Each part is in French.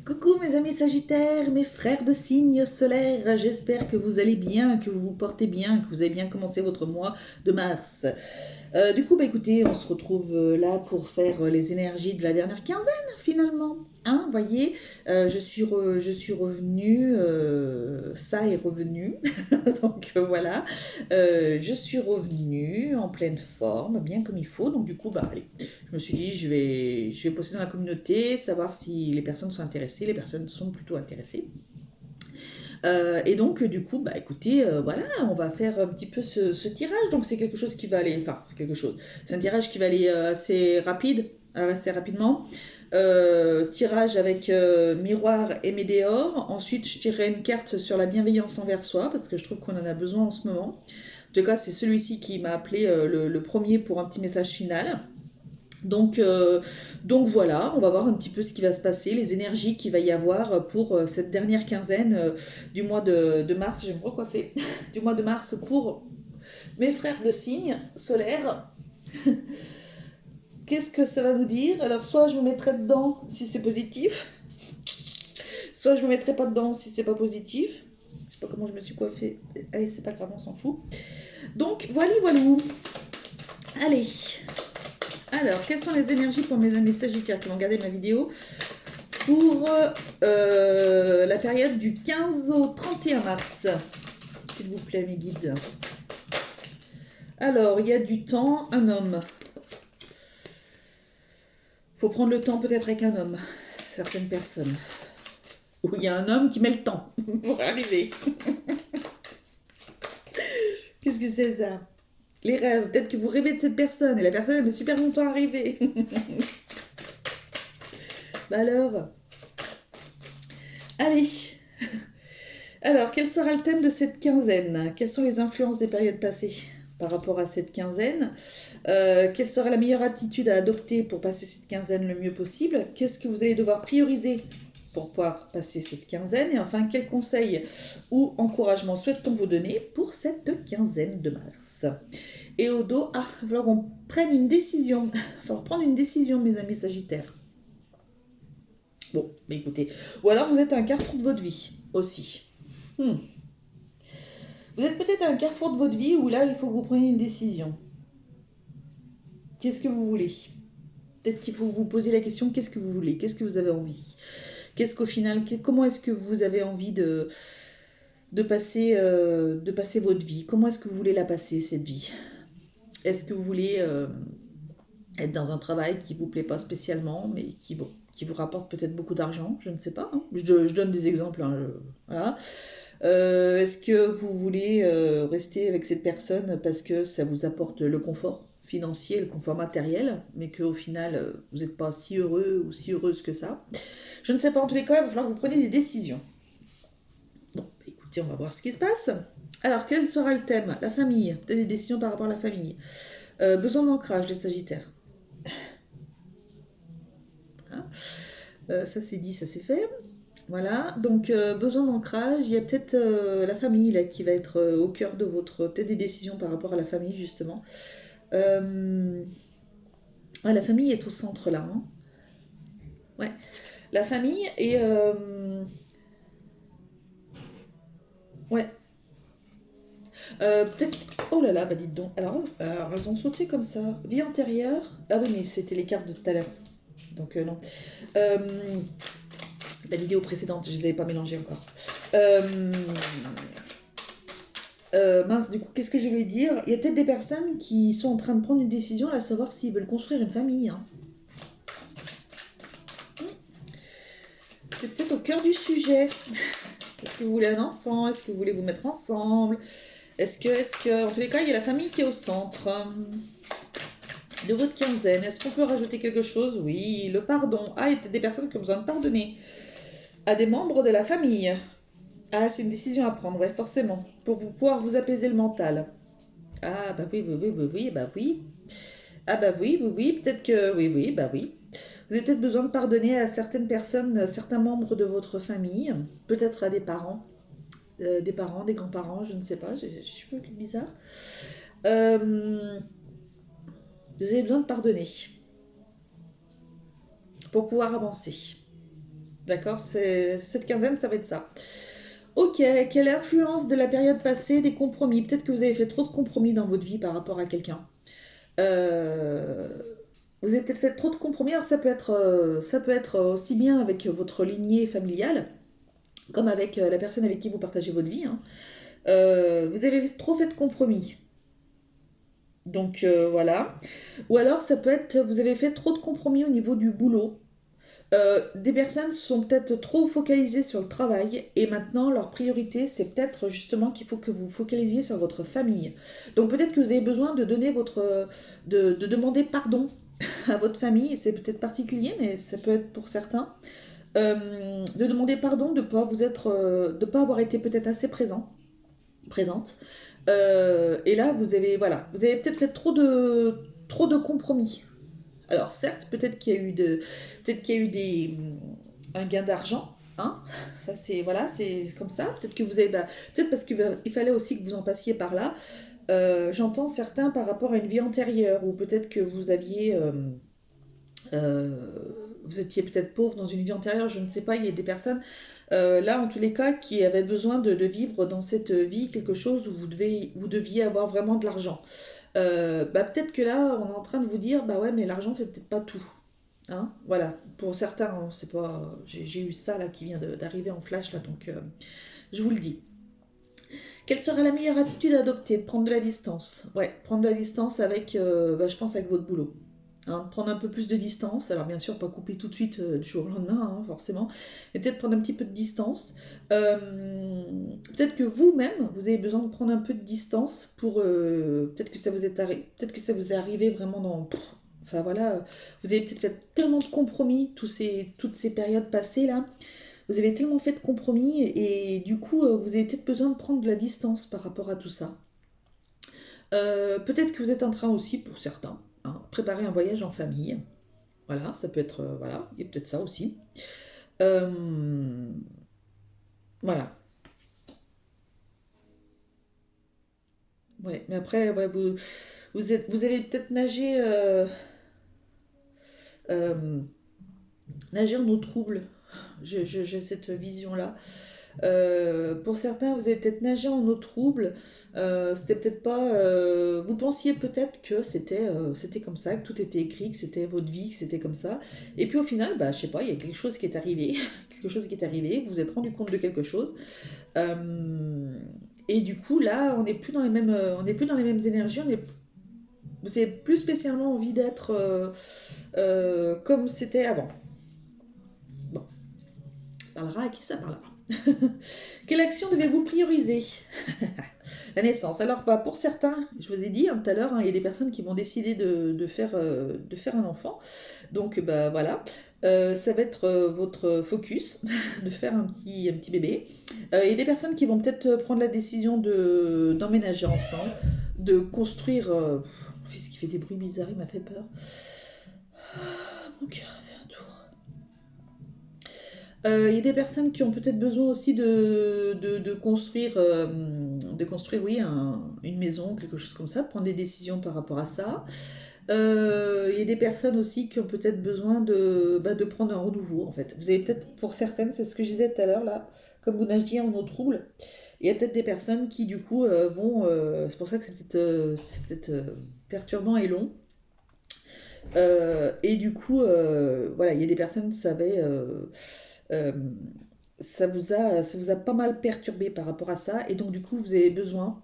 Coucou mes amis Sagittaires, mes frères de signes solaires, j'espère que vous allez bien, que vous vous portez bien, que vous avez bien commencé votre mois de mars. Écoutez, on se retrouve là pour faire les énergies de la dernière quinzaine finalement. Hein, voyez, je suis revenue, ça est revenu, voilà, je suis revenue en pleine forme, bien comme il faut, donc du coup, allez, je me suis dit, je vais poster dans la communauté, savoir si les personnes sont intéressées, les personnes sont plutôt intéressées. Écoutez, voilà, on va faire un petit peu ce tirage. Donc, c'est quelque chose qui va aller, enfin, c'est quelque chose. C'est un tirage qui va aller assez rapide, assez rapidement. Tirage avec miroir et météore. Ensuite, je tirerai une carte sur la bienveillance envers soi, parce que je trouve qu'on en a besoin en ce moment. En tout cas, c'est celui-ci qui m'a appelé le premier pour un petit message final. Donc, euh, donc voilà, on va voir un petit peu ce qui va se passer, les énergies qu'il va y avoir pour cette dernière quinzaine du mois de mars. Je vais me recoiffer. Du mois de mars pour mes frères de signes solaires. Qu'est-ce que ça va nous dire? Alors, soit je me mettrai dedans si c'est positif, soit je me mettrai pas dedans si c'est pas positif. Je sais pas comment je me suis coiffée. Allez, c'est pas grave, on s'en fout. Donc, voilà. Allez. Alors, quelles sont les énergies pour mes amis Sagittaires qui vont regarder ma vidéo pour la période du 15 au 31 mars, s'il vous plaît, mes guides. Alors, il y a du temps, un homme. Faut prendre le temps peut-être avec un homme, certaines personnes. Ou il y a un homme qui met le temps pour arriver. Qu'est-ce que c'est ça? Les rêves, peut-être que vous rêvez de cette personne et la personne elle met super longtemps à arriver. Alors, allez. Alors, quel sera le thème de cette quinzaine? Quelles sont les influences des périodes passées par rapport à cette quinzaine? Quelle sera la meilleure attitude à adopter pour passer cette quinzaine le mieux possible? Qu'est-ce que vous allez devoir prioriser pour pouvoir passer cette quinzaine? Et enfin, quels conseils ou encouragements souhaite-t-on vous donner pour cette quinzaine de mars? Et au dos, il va falloir qu'on prenne une décision. Il va falloir prendre une décision, mes amis Sagittaires. Bon, mais écoutez. Ou alors vous êtes à un carrefour de votre vie aussi. Vous êtes peut-être à un carrefour de votre vie où là, il faut que vous preniez une décision. Qu'est-ce que vous voulez? Peut-être qu'il faut vous poser la question, qu'est-ce que vous voulez? Qu'est-ce que vous avez envie? Qu'est-ce qu'au final, comment est-ce que vous avez envie de passer votre vie? Comment est-ce que vous voulez la passer, cette vie? Est-ce que vous voulez être dans un travail qui ne vous plaît pas spécialement, mais qui vous rapporte peut-être beaucoup d'argent? Je ne sais pas, hein. Je donne des exemples, hein, voilà. Est-ce que vous voulez rester avec cette personne parce que ça vous apporte le confort financier, le confort matériel, mais qu'au final, vous n'êtes pas si heureux ou si heureuse que ça? Je ne sais pas, en tous les cas, il va falloir que vous preniez des décisions. Bon, écoutez, on va voir ce qui se passe. Alors, quel sera le thème? La famille. Peut-être des décisions par rapport à la famille. Besoin d'ancrage des Sagittaires. Hein, ça c'est dit, ça c'est fait. Voilà, donc besoin d'ancrage, il y a peut-être la famille là, qui va être au cœur de votre... Peut-être des décisions par rapport à la famille, justement. Ouais, la famille est au centre là. Hein. Ouais, la famille et... ouais, peut-être... Oh là là, bah dites donc. Alors, elles ont sauté comme ça. Vie antérieure. Ah oui, mais c'était les cartes de tout à l'heure. Donc non. Euh, la vidéo précédente, je ne les avais pas mélangées encore. Mince, du coup, qu'est-ce que je vais dire? Il y a peut-être des personnes qui sont en train de prendre une décision à savoir s'ils veulent construire une famille. Hein. C'est peut-être au cœur du sujet. Est-ce que vous voulez un enfant? Est-ce que vous voulez vous mettre ensemble? Est-ce que... En tous les cas, il y a la famille qui est au centre de votre quinzaine. Est-ce qu'on peut rajouter quelque chose? Oui, le pardon. Ah, il y a peut-être des personnes qui ont besoin de pardonner à des membres de la famille. Ah, c'est une décision à prendre, ouais, forcément. Pour vous pouvoir vous apaiser le mental. Ah, bah oui, bah oui. Ah bah oui, peut-être que... Oui, bah oui. Vous avez peut-être besoin de pardonner à certaines personnes, à certains membres de votre famille, peut-être à des parents, des grands-parents, je ne sais pas, j'ai les cheveux bizarres. Vous avez besoin de pardonner pour pouvoir avancer. D'accord? Cette quinzaine, ça va être ça. Ok, quelle influence de la période passée des compromis? Peut-être que vous avez fait trop de compromis dans votre vie par rapport à quelqu'un. Euh, Vous avez peut-être fait trop de compromis. Alors ça peut être aussi bien avec votre lignée familiale, comme avec la personne avec qui vous partagez votre vie, hein. Vous avez trop fait de compromis. Donc voilà. Ou alors ça peut être, vous avez fait trop de compromis au niveau du boulot. Des personnes sont peut-être trop focalisées sur le travail et maintenant leur priorité c'est peut-être justement qu'il faut que vous focalisiez sur votre famille. Donc peut-être que vous avez besoin de donner de demander pardon à votre famille, et c'est peut-être particulier mais ça peut être pour certains. De demander pardon de pas vous être, de pas avoir été peut-être assez présente. Et là vous avez voilà, vous avez peut-être fait trop de compromis. Alors certes, peut-être qu'il y a eu un gain d'argent, hein. Ça c'est voilà, c'est comme ça. Peut-être que vous avez, peut-être parce qu'il fallait aussi que vous en passiez par là. J'entends certains par rapport à une vie antérieure, ou peut-être que euh, vous étiez peut-être pauvre dans une vie antérieure, je ne sais pas. Il y a des personnes là en tous les cas qui avaient besoin de vivre dans cette vie quelque chose où vous deviez avoir vraiment de l'argent. Peut-être que là, on est en train de vous dire, bah ouais, mais l'argent fait peut-être pas tout. Hein, voilà, pour certains, on sait pas. J'ai eu ça là qui vient d'arriver en flash là, donc je vous le dis. Quelle sera la meilleure attitude à adopter? De prendre de la distance. Ouais, prendre de la distance avec, je pense, avec votre boulot. Hein, prendre un peu plus de distance. Alors bien sûr, pas couper tout de suite du jour au lendemain, hein, forcément, mais peut-être prendre un petit peu de distance. Peut-être que vous-même, vous avez besoin de prendre un peu de distance pour peut-être que peut-être que ça vous est arrivé vraiment dans. Enfin voilà, vous avez peut-être fait tellement de compromis toutes ces périodes passées là. Vous avez tellement fait de compromis et du coup, vous avez peut-être besoin de prendre de la distance par rapport à tout ça. Peut-être que vous êtes en train aussi, pour certains, hein, préparer un voyage en famille. Voilà, ça peut être, voilà, il y a peut-être ça aussi. Euh, voilà. Ouais, mais après, ouais, vous avez peut-être euh, nagé en eau trouble. J'ai cette vision-là. Pour certains, vous avez peut-être nagé en eau trouble. C'était peut-être pas. Vous pensiez peut-être que c'était comme ça, que tout était écrit, que c'était votre vie, que c'était comme ça. Et puis au final, je sais pas, il y a quelque chose qui est arrivé, quelque chose qui est arrivé. Vous vous êtes rendu compte de quelque chose. Euh, et du coup, là, on n'est plus dans les mêmes, on n'est plus dans les mêmes énergies. Vous avez plus spécialement envie d'être comme c'était avant. Bon, on parlera à qui ça parlera. Quelle action devez-vous prioriser? La naissance. Alors, pour certains, je vous ai dit tout à l'heure, hein, il y a des personnes qui vont décider de faire un enfant. Donc, voilà. Ça va être votre focus de faire un petit bébé. Il y a des personnes qui vont peut-être prendre la décision d'emménager ensemble, de construire. Mon fils qui fait des bruits bizarres, il m'a fait peur. Mon cœur a fait un tour. Il y a des personnes qui ont peut-être besoin aussi de construire, oui, une maison, quelque chose comme ça, de prendre des décisions par rapport à ça. Il y a des personnes aussi qui ont peut-être besoin de prendre un renouveau, en fait. Vous avez peut-être, pour certaines, c'est ce que je disais tout à l'heure, là, comme vous nagiez en eau trouble, il y a peut-être des personnes qui, du coup, c'est pour ça que c'est peut-être perturbant et long. Et du coup, voilà, il y a des personnes, euh, ça vous a pas mal perturbé par rapport à ça. Et donc, du coup, vous avez besoin,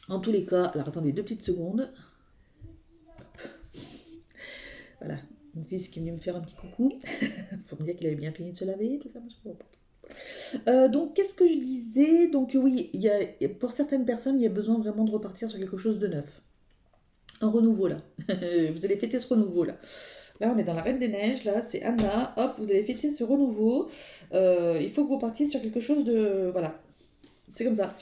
en tous les cas, alors attendez 2 petites secondes. Voilà, mon fils qui est venu me faire un petit coucou pour me dire qu'il avait bien fini de se laver, tout ça. Donc, qu'est-ce que je disais? Donc, oui, pour certaines personnes, il y a besoin vraiment de repartir sur quelque chose de neuf. Un renouveau, là. Vous allez fêter ce renouveau, là. Là, on est dans la Reine des Neiges, là, c'est Anna. Hop, vous allez fêter ce renouveau. Il faut que vous partiez sur quelque chose de. Voilà, c'est comme ça.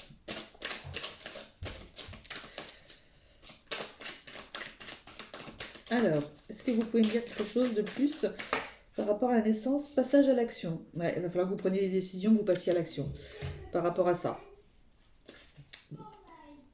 Alors, est-ce que vous pouvez me dire quelque chose de plus par rapport à la naissance? Passage à l'action. Ouais, il va falloir que vous preniez des décisions, que vous passiez à l'action par rapport à ça.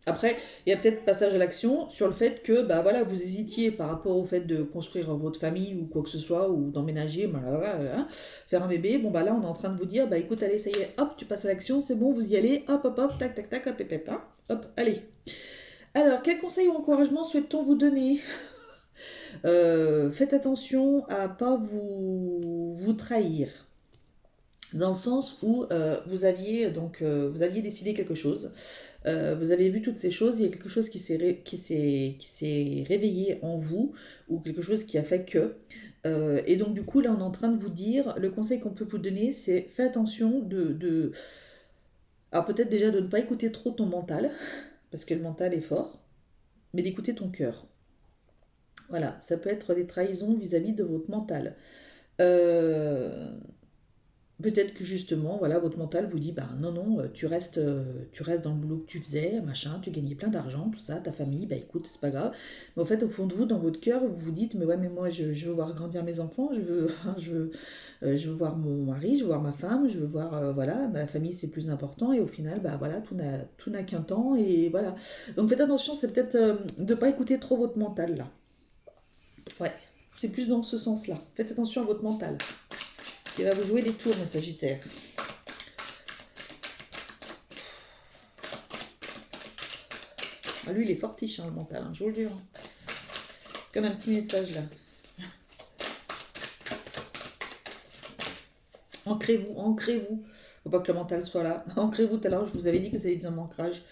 Après, il y a peut-être passage à l'action sur le fait que bah voilà, vous hésitiez par rapport au fait de construire votre famille ou quoi que ce soit, ou d'emménager, blablabla, faire un bébé. Bon bah là, on est en train de vous dire, bah écoute, allez, ça y est, hop, tu passes à l'action, c'est bon, vous y allez, hop, hop, hop, tac, tac, tac, hop, hop, hop, hein, hop, allez. Alors, quel conseil ou encouragement souhaite-t-on vous donner? Faites attention à pas vous trahir. Dans le sens où vous aviez décidé quelque chose, vous avez vu toutes ces choses, il y a quelque chose qui s'est réveillé en vous, ou quelque chose qui a fait que. Et donc du coup, là, on est en train de vous dire, le conseil qu'on peut vous donner, c'est fais attention alors peut-être déjà de ne pas écouter trop ton mental, parce que le mental est fort, mais d'écouter ton cœur. Voilà, ça peut être des trahisons vis-à-vis de votre mental. Euh, Peut-être que justement, voilà, votre mental vous dit, bah non, non, tu restes dans le boulot que tu faisais, machin, tu gagnais plein d'argent, tout ça, ta famille, bah écoute, c'est pas grave. Mais en fait, au fond de vous, dans votre cœur, vous vous dites, mais ouais, mais moi, je veux voir grandir mes enfants, je veux voir mon mari, je veux voir ma femme, je veux voir, voilà, ma famille, c'est plus important, et au final, bah voilà, tout n'a qu'un temps, et voilà. Donc faites attention, c'est peut-être de pas écouter trop votre mental, là. Ouais, c'est plus dans ce sens-là. Faites attention à votre mental. Il va vous jouer des tours, mes Sagittaires. Ah, lui, il est fortiche, hein, le mental, hein, je vous le dis. Hein. C'est comme un petit message là. Ancrez-vous, ancrez-vous. Faut pas que le mental soit là. Ancrez-vous, tout à l'heure, je vous avais dit que vous avez besoin d'ancrage.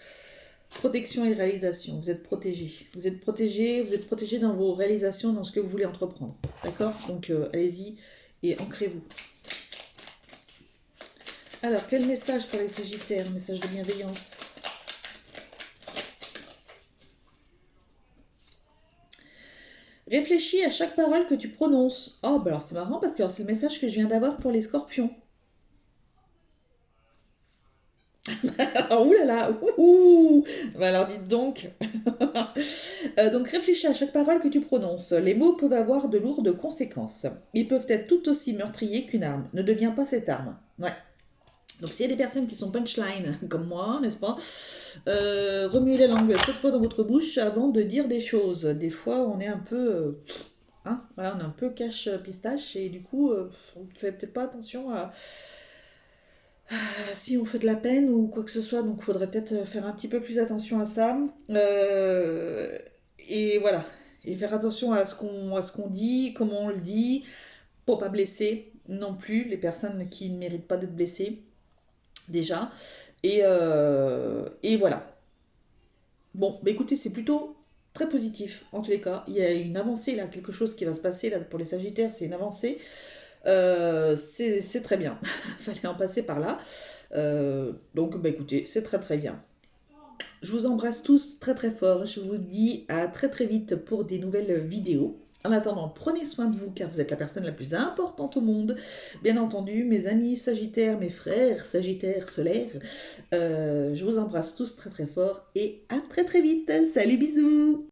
Protection et réalisation. Vous êtes protégé. Vous êtes protégé dans vos réalisations, dans ce que vous voulez entreprendre. D'accord? Donc, allez-y et ancrez-vous. Alors, quel message pour les Sagittaires? Message de bienveillance. Réfléchis à chaque parole que tu prononces. Oh, bah alors c'est marrant parce que c'est le message que je viens d'avoir pour les Scorpions. Alors, oulala, ouhou. Bah alors dites donc. Donc réfléchis à chaque parole que tu prononces. Les mots peuvent avoir de lourdes conséquences. Ils peuvent être tout aussi meurtriers qu'une arme. Ne deviens pas cette arme. Ouais. Donc s'il y a des personnes qui sont punchline comme moi, n'est-ce pas, remuez la langue 7 fois dans votre bouche avant de dire des choses. Des fois on est un peu... hein, voilà, on est un peu cache-pistache et du coup on ne fait peut-être pas attention si on fait de la peine ou quoi que ce soit, donc il faudrait peut-être faire un petit peu plus attention à ça. Et voilà, et faire attention à ce qu'on dit, comment on le dit, pour pas blesser non plus les personnes qui ne méritent pas d'être blessées déjà. Et voilà. Bon, bah écoutez, c'est plutôt très positif en tous les cas. Il y a une avancée là, quelque chose qui va se passer là pour les Sagittaires, c'est une avancée. C'est très bien. Fallait en passer par là. Donc, bah écoutez, c'est très très bien. Je vous embrasse tous très très fort. Je vous dis à très très vite pour des nouvelles vidéos. En attendant, prenez soin de vous car vous êtes la personne la plus importante au monde. Bien entendu, mes amis Sagittaires, mes frères Sagittaires solaires, je vous embrasse tous très très fort et à très très vite. Salut, bisous!